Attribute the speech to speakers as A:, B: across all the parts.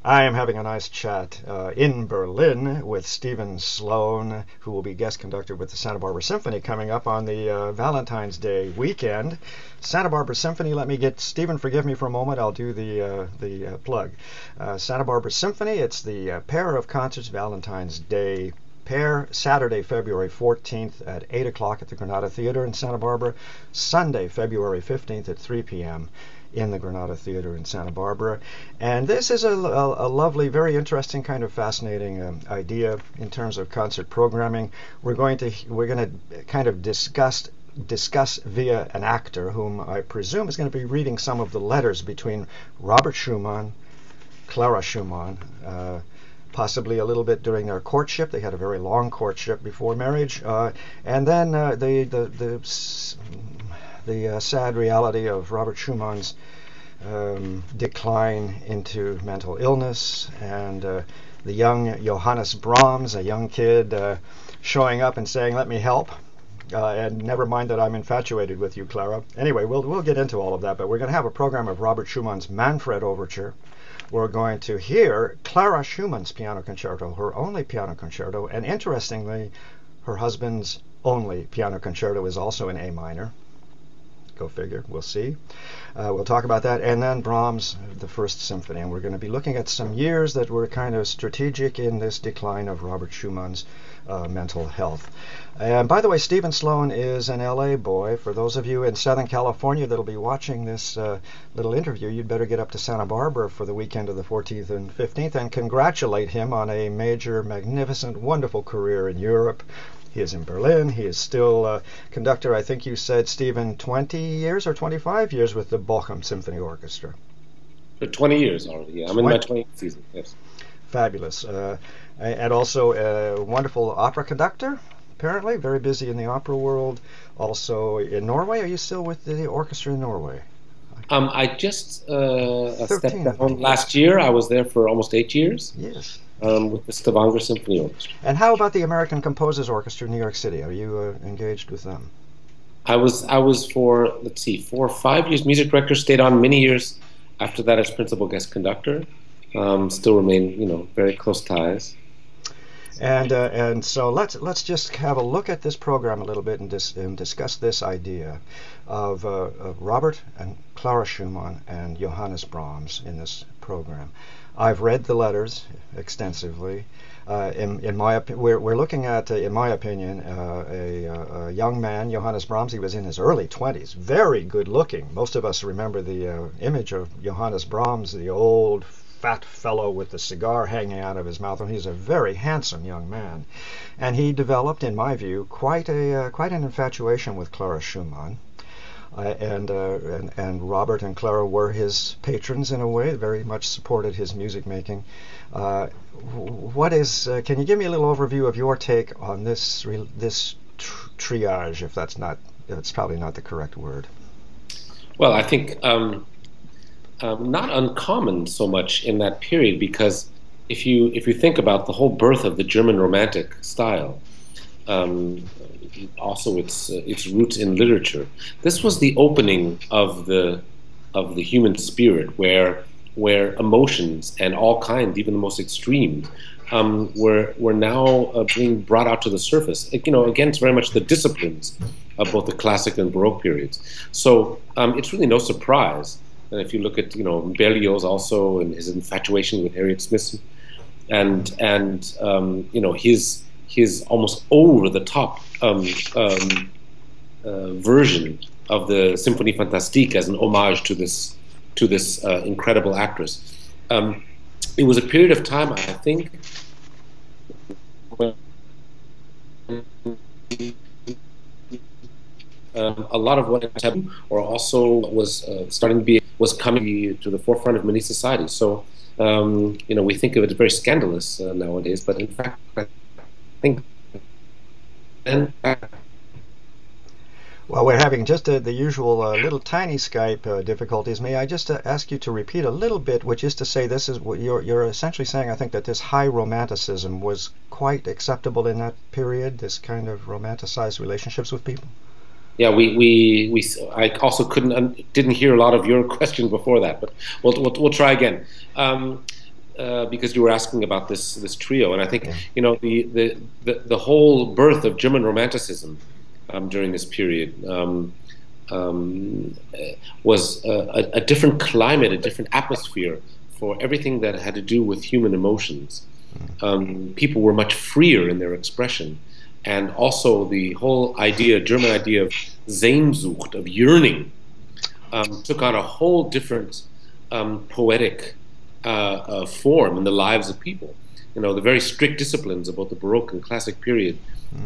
A: I am having a nice chat in Berlin with Steven Sloane, who will be guest conductor with the Santa Barbara Symphony coming up on the Valentine's Day weekend. Santa Barbara Symphony, let me get, Steven, forgive me for a moment, I'll do the plug. Santa Barbara Symphony, it's the pair of concerts, Valentine's Day pair, Saturday, February 14th at 8 o'clock at the Granada Theater in Santa Barbara, Sunday, February 15th at 3 p.m. in the Granada Theater in Santa Barbara. And this is a lovely, very interesting, kind of fascinating idea in terms of concert programming. We're going to kind of discuss via an actor whom I presume is going to be reading some of the letters between Robert Schumann, Clara Schumann, possibly a little bit during their courtship. They had a very long courtship before marriage, and then the sad reality of Robert Schumann's decline into mental illness, and the young Johannes Brahms, a young kid, showing up and saying, "Let me help." And never mind that I'm infatuated with you, Clara. Anyway, we'll get into all of that, but we're going to have a program of Robert Schumann's Manfred Overture. We're going to hear Clara Schumann's piano concerto, her only piano concerto, and interestingly, her husband's only piano concerto is also in A minor. Go figure, we'll see. We'll talk about that. And then Brahms, the First Symphony. And we're going to be looking at some years that were kind of strategic in this decline of Robert Schumann's mental health. And by the way, Steven Sloane is an LA boy. For those of you in Southern California that'll be watching this little interview, you'd better get up to Santa Barbara for the weekend of the 14th and 15th and congratulate him on a major, magnificent, wonderful career in Europe. He is in Berlin. He is still conductor, I think you said, Stephen, 20 years or 25 years with the Bochum Symphony Orchestra.
B: For 20 years already, yeah. I'm in my 20th season, yes.
A: Fabulous. And also a wonderful opera conductor, apparently, very busy in the opera world. Also in Norway. Are you still with the orchestra in Norway?
B: I just stepped down last year. I was there for almost 8 years.
A: Yes.
B: With the Stavanger Symphony Orchestra.
A: And how about the American Composers Orchestra in New York City? Are you engaged with them?
B: I was for, let's see, 4 or 5 years music director, stayed on many years after that as principal guest conductor. Still remain, very close ties.
A: And so let's just have a look at this program a little bit and discuss this idea of Robert and Clara Schumann and Johannes Brahms in this program. I've read the letters extensively. We're looking at, in my opinion, a young man, Johannes Brahms. He was in his early 20s, very good looking. Most of us remember the image of Johannes Brahms, the old fat fellow with the cigar hanging out of his mouth, and he's a very handsome young man. And he developed, in my view, quite an infatuation with Clara Schumann. And Robert and Clara were his patrons in a way, very much supported his music making. Can you give me a little overview of your take on this triage, if that's probably not the correct word?
B: Well, I think not uncommon so much in that period, because if you think about the whole birth of the German Romantic style, also its roots in literature. This was the opening of the human spirit, where emotions and all kinds, even the most extreme, were now being brought out to the surface. Against very much the disciplines of both the classic and Baroque periods. So it's really no surprise. And if you look at Berlioz also and his infatuation with Harriet Smithson, and his almost over-the-top version of the Symphonie Fantastique as an homage to this incredible actress. It was a period of time, I think, when a lot of what taboo or also was was coming to the forefront of many societies. So we think of it as very scandalous nowadays, but in fact, I think.
A: Well, we're having just the usual little tiny Skype difficulties. May I just ask you to repeat a little bit, which is to say, this is what you're essentially saying. I think that this high romanticism was quite acceptable in that period. This kind of romanticized relationships with people.
B: Yeah, I also didn't hear a lot of your question before that, but we'll try again. because you were asking about this trio, and I think the whole birth of German Romanticism during this period um, was a different climate, a different atmosphere for everything that had to do with human emotions. People were much freer in their expression, and also the whole idea, German idea of sehnsucht, of yearning, took on a whole different poetic form in the lives of people. The very strict disciplines of both the Baroque and Classic period,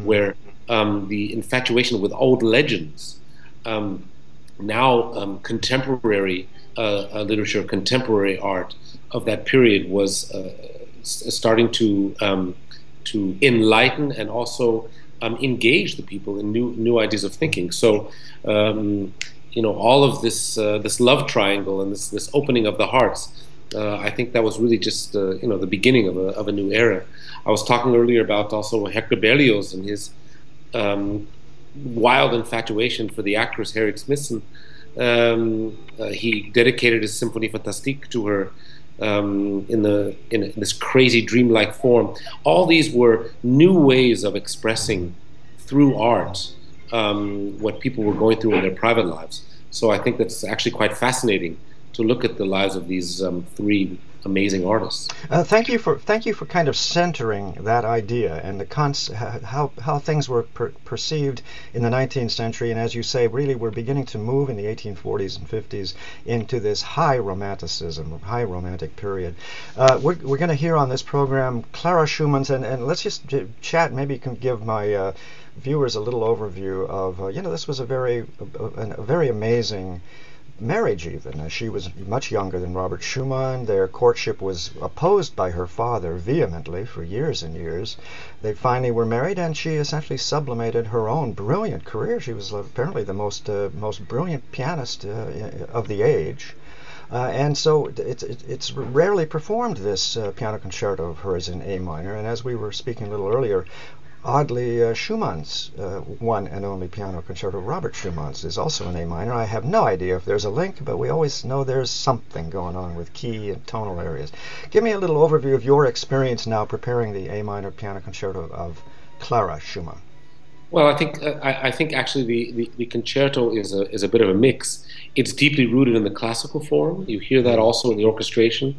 B: where the infatuation with old legends, now contemporary literature, contemporary art of that period was starting to enlighten and also engage the people in new ideas of thinking. So all of this love triangle and this opening of the hearts, I think that was really just the beginning of a new era. I was talking earlier about also Hector Berlioz and his wild infatuation for the actress Harriet Smithson. He dedicated his Symphonie Fantastique to her in this crazy dreamlike form. All these were new ways of expressing through art what people were going through in their private lives. So I think that's actually quite fascinating to look at the lives of these three amazing artists.
A: Thank you for kind of centering that idea and how things were perceived in the 19th century, and as you say, really we're beginning to move in the 1840s and 50s into this high romanticism, high romantic period. We're going to hear on this program Clara Schumann's, and let's just chat. Maybe you can give my viewers a little overview of this was a very amazing marriage even. She was much younger than Robert Schumann. Their courtship was opposed by her father vehemently for years and years. They finally were married, and she essentially sublimated her own brilliant career. She was apparently the most brilliant pianist of the age. And so it's rarely performed, this piano concerto of hers in A minor. And as we were speaking a little earlier, oddly, Schumann's one and only piano concerto, Robert Schumann's, is also in A minor. I have no idea if there's a link, but we always know there's something going on with key and tonal areas. Give me a little overview of your experience now preparing the A minor piano concerto of Clara Schumann.
B: Well, I think actually the concerto is a bit of a mix. It's deeply rooted in the classical form. You hear that also in the orchestration.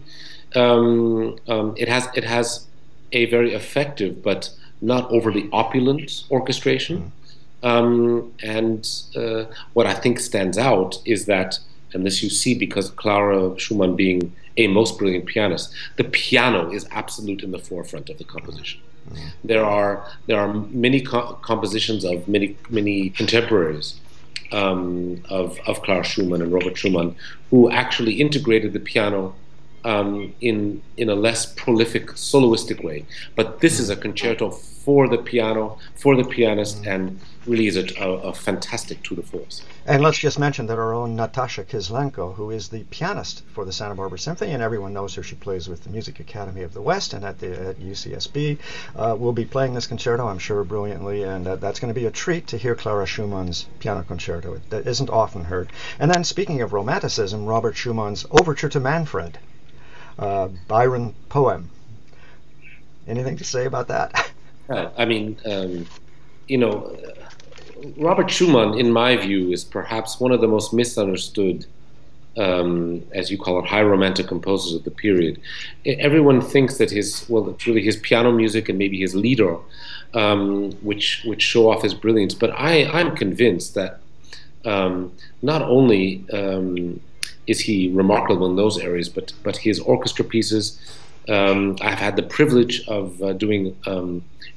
B: It has a very effective but not overly opulent orchestration. And what I think stands out is that, and this you see because Clara Schumann being a most brilliant pianist, the piano is absolute in the forefront of the composition. There are many compositions of many contemporaries of Clara Schumann and Robert Schumann who actually integrated the piano in a less prolific soloistic way. But this is a concerto for the piano, for the pianist, and really is a fantastic tour de force.
A: And let's just mention that our own Natasha Kislenko, who is the pianist for the Santa Barbara Symphony, and everyone knows her, she plays with the Music Academy of the West and at UCSB, will be playing this concerto, I'm sure, brilliantly, and that's going to be a treat to hear Clara Schumann's piano concerto. That isn't often heard. And then, speaking of romanticism, Robert Schumann's Overture to Manfred, Byron poem. Anything to say about that?
B: I mean, Robert Schumann, in my view, is perhaps one of the most misunderstood, as you call it, high romantic composers of the period. Everyone thinks that it's really his piano music and maybe his lieder, which show off his brilliance. But I'm convinced that not only is he remarkable in those areas, but his orchestra pieces. I've had the privilege of doing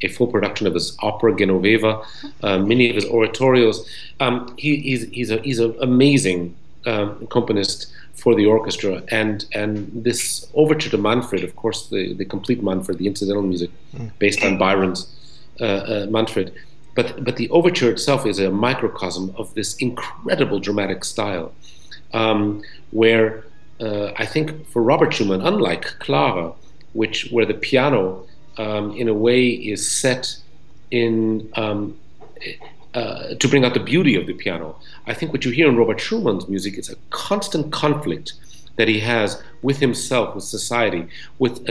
B: a full production of his opera Genoveva, many of his oratorios. He's an amazing accompanist for the orchestra, and this Overture to Manfred, of course, the complete Manfred, the incidental music based on Byron's Manfred. But the overture itself is a microcosm of this incredible dramatic style, where I think for Robert Schumann, unlike Clara, where the piano in a way is set in to bring out the beauty of the piano, I think what you hear in Robert Schumann's music is a constant conflict that he has with himself, with society, with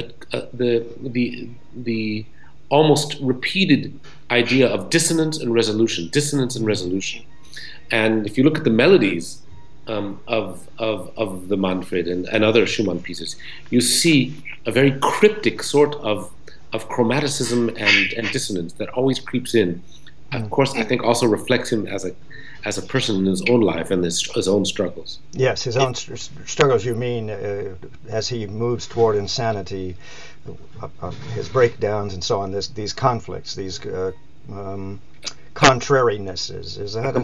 B: the almost repeated idea of dissonance and resolution, dissonance and resolution. And if you look at the melodies of the Manfred and other Schumann pieces, you see a very cryptic sort of chromaticism and dissonance that always creeps in. Of course, I think also reflects him as a person in his own life and his own struggles.
A: Yes, his own struggles, you mean, as he moves toward insanity, his breakdowns and so on, these conflicts, these contrarinesses. Is that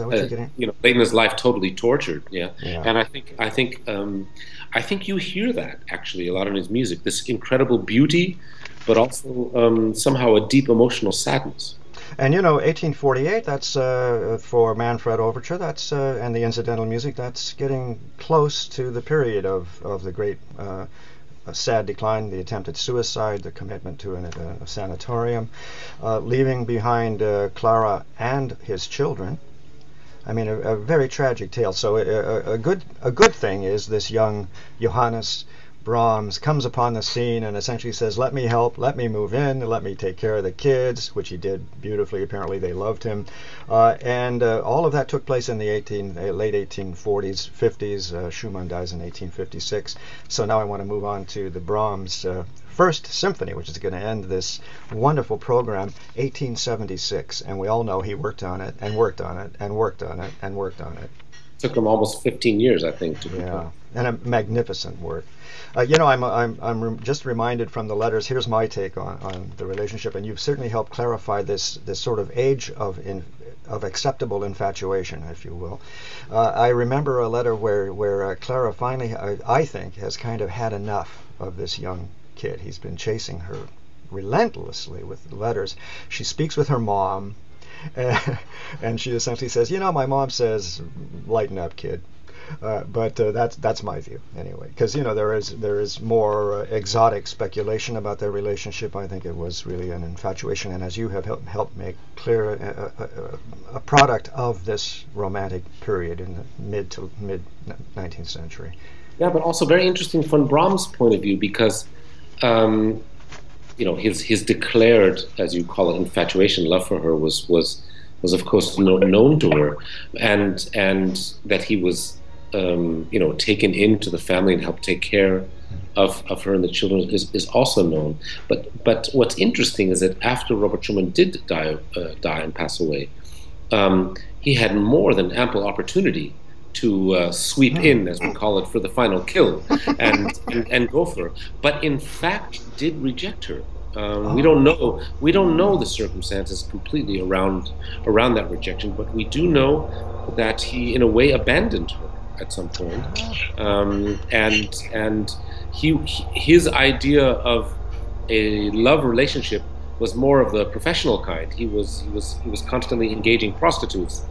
A: what you're getting?
B: Late in his life, totally tortured. Yeah. And I think you hear that actually a lot in his music. This incredible beauty, but also somehow a deep emotional sadness.
A: And 1848. That's for Manfred Overture. That's and the incidental music. That's getting close to the period of the great sad decline, the attempted suicide, the commitment to a sanatorium, leaving behind Clara and his children. I mean, a very tragic tale. So a good thing is this young Johannes Brahms comes upon the scene and essentially says, let me help, let me move in, let me take care of the kids, which he did beautifully. Apparently they loved him. And all of that took place in the late 1840s, 50s. Schumann dies in 1856. So now I want to move on to the Brahms First Symphony, which is going to end this wonderful program, 1876. And we all know he worked on it and worked on it and worked on it and worked on it.
B: Took him almost 15 years, I think, to complete.
A: Yeah, and a magnificent work. I'm just reminded from the letters. Here's my take on the relationship, and you've certainly helped clarify this sort of age of acceptable infatuation, if you will. I remember a letter where Clara finally, I think, has kind of had enough of this young kid. He's been chasing her relentlessly with letters. She speaks with her mom, and she essentially says, my mom says, lighten up, kid. But that's my view anyway, because there is more exotic speculation about their relationship. I think it was really an infatuation, and as you have helped make clear, a product of this romantic period in the mid 19th century.
B: Yeah, but also very interesting from Brahms' point of view, because his declared, as you call it, infatuation, love for her was of course known to her, and that he was taken into the family and helped take care of her and the children is also known. But what's interesting is that after Robert Schumann did die and pass away, he had more than ample opportunity to sweep in, as we call it, for the final kill and go for her. But in fact, did reject her. We don't know the circumstances completely around that rejection, but we do know that he, in a way, abandoned her at some point, and his idea of a love relationship was more of the professional kind. He was constantly engaging prostitutes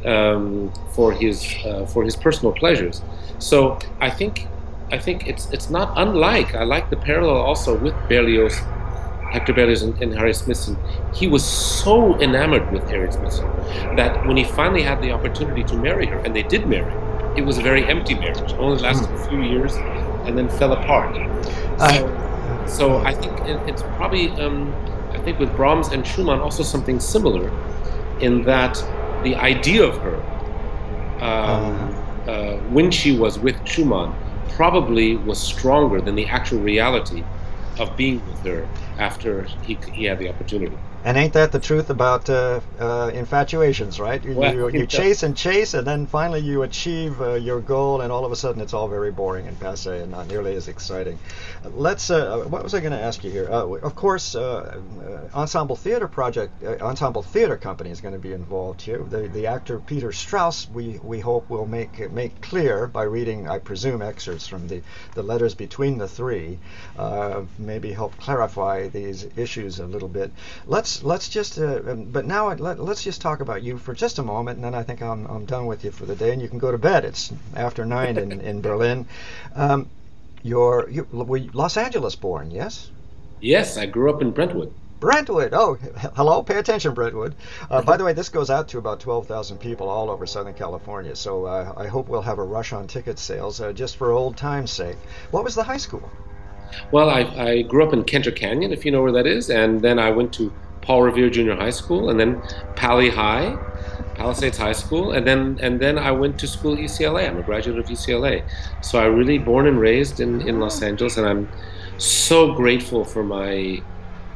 B: for his personal pleasures. So I think it's not unlike. I like the parallel also with Berlioz. Hector Berlioz and Harriet Smithson. He was so enamored with Harriet Smithson that when he finally had the opportunity to marry her, and they did marry, it was a very empty marriage. It only lasted a few years and then fell apart. So I think it's probably, I think with Brahms and Schumann also something similar, in that the idea of her, when she was with Schumann, probably was stronger than the actual reality of being with her after he had the opportunity.
A: And ain't that the truth about infatuations, right? You chase and chase, and then finally you achieve your goal, and all of a sudden it's all very boring and passé and not nearly as exciting. Let's. What was I going to ask you here? Of course, Ensemble Theater Company is going to be involved here. The actor Peter Strauss, we hope, will make clear by reading, I presume, excerpts from the letters between the three, maybe help clarify these issues a little bit. Let's just, but now let's just talk about you for just a moment, and then I think I'm done with you for the day, and you can go to bed. It's after 9 in Berlin. Were Los Angeles born? Yes.
B: Yes, I grew up in Brentwood.
A: Brentwood. Oh, hello. Pay attention, Brentwood. By the way, this goes out to about 12,000 people all over Southern California. So I hope we'll have a rush on ticket sales just for old time's sake. What was the high school?
B: Well, I grew up in Kentra Canyon, if you know where that is, and then I went to Paul Revere Junior High School, and then Pali High, Palisades High School, and then I went to school at UCLA. I'm a graduate of UCLA, so I really born and raised in Los Angeles, and I'm so grateful for my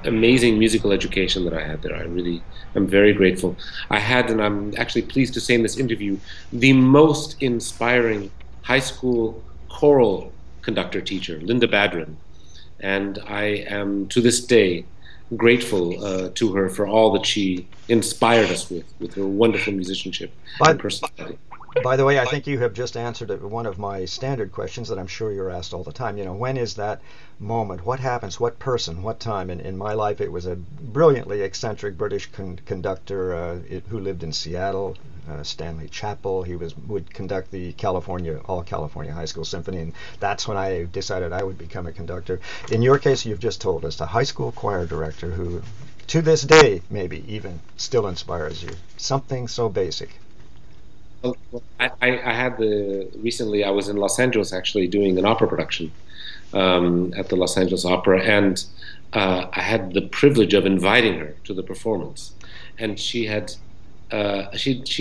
B: amazing musical education that I had there. I really am very grateful. I had, and I'm actually pleased to say in this interview, the most inspiring high school choral conductor teacher, Linda Badrin. And I am to this day grateful to her for all that she inspired us with her wonderful musicianship and personality.
A: By the way, I think you have just answered one of my standard questions that I'm sure you're asked all the time. When is that moment? What happens? What person? What time? In my life, it was a brilliantly eccentric British conductor who lived in Seattle, Stanley Chappell. He would conduct the All California High School Symphony, and that's when I decided I would become a conductor. In your case, you've just told us a high school choir director who, to this day, maybe even still inspires you. Something so basic.
B: Well, I had recently I was in Los Angeles actually doing an opera production at the Los Angeles Opera, and I had the privilege of inviting her to the performance, and she'd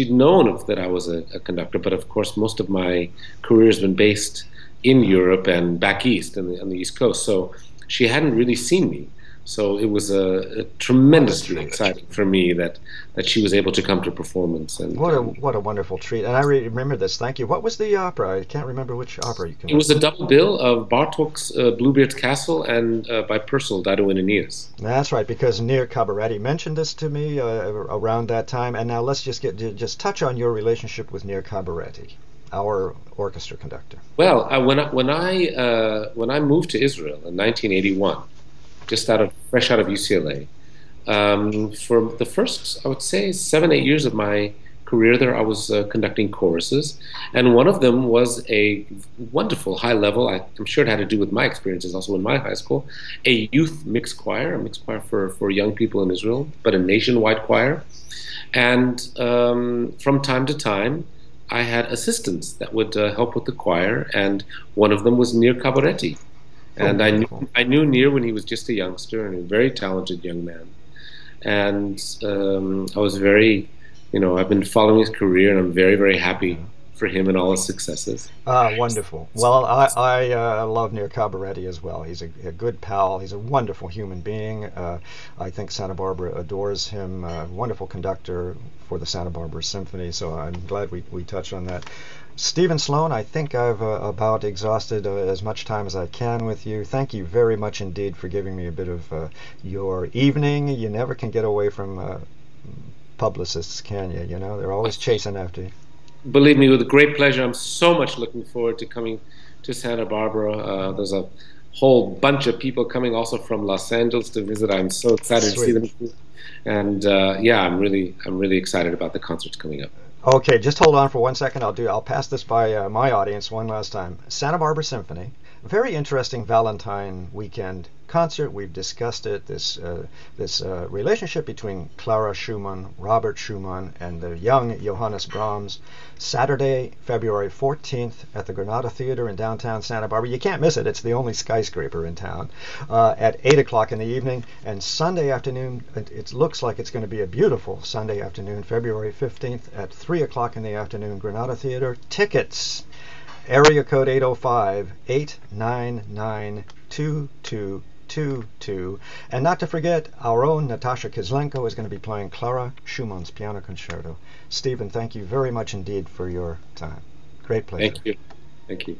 B: known that I was a conductor, but of course most of my career has been based in Europe and back east on the East Coast, so she hadn't really seen me. So it was a tremendously exciting for me that she was able to come to performance. And
A: what a wonderful treat! And I remember this. Thank you. What was the opera? I can't remember which opera you can.
B: It was a double bill of Bartók's Bluebeard's Castle and by Purcell, Dido and Aeneas.
A: That's right, because Nir Cabaretti mentioned this to me around that time. And now let's just touch on your relationship with Nir Cabaretti, our orchestra conductor.
B: Well, when I moved to Israel in 1981. Just fresh out of UCLA. For the first, I would say, 7-8 years of my career there, I was conducting choruses, and one of them was a wonderful high level. I'm sure it had to do with my experiences also in my high school, a youth mixed choir, for young people in Israel, but a nationwide choir. And from time to time, I had assistants that would help with the choir, and one of them was Nir Cabaretti. And I knew Nir when he was just a youngster and a very talented young man. And I was I've been following his career, and I'm very, very happy for him and all his successes.
A: Wonderful. Well, I love Nir Cabaretti as well. He's a good pal. He's a wonderful human being. I think Santa Barbara adores him. Wonderful conductor for the Santa Barbara Symphony. So I'm glad we touched on that. Steven Sloane, I think I've about exhausted as much time as I can with you. Thank you very much indeed for giving me a bit of your evening. You never can get away from publicists, can you? They're always chasing after you.
B: Believe me, with great pleasure. I'm so much looking forward to coming to Santa Barbara. There's a whole bunch of people coming also from Los Angeles to visit. I'm so excited to see them. And I'm really excited about the concerts coming up.
A: Okay, just hold on for 1 second. I'll pass this by my audience one last time. Santa Barbara Symphony, very interesting Valentine weekend concert. We've discussed it. This relationship between Clara Schumann, Robert Schumann, and the young Johannes Brahms. Saturday, February 14th at the Granada Theater in downtown Santa Barbara. You can't miss it. It's the only skyscraper in town. At 8 o'clock in the evening. And Sunday afternoon, it looks like it's going to be a beautiful Sunday afternoon, February 15th at 3 o'clock in the afternoon, Granada Theater. Tickets, area code 805-899-2222. And not to forget, our own Natasha Kislenko is going to be playing Clara Schumann's Piano Concerto. Steven, thank you very much indeed for your time. Great pleasure.
B: Thank you. Thank you.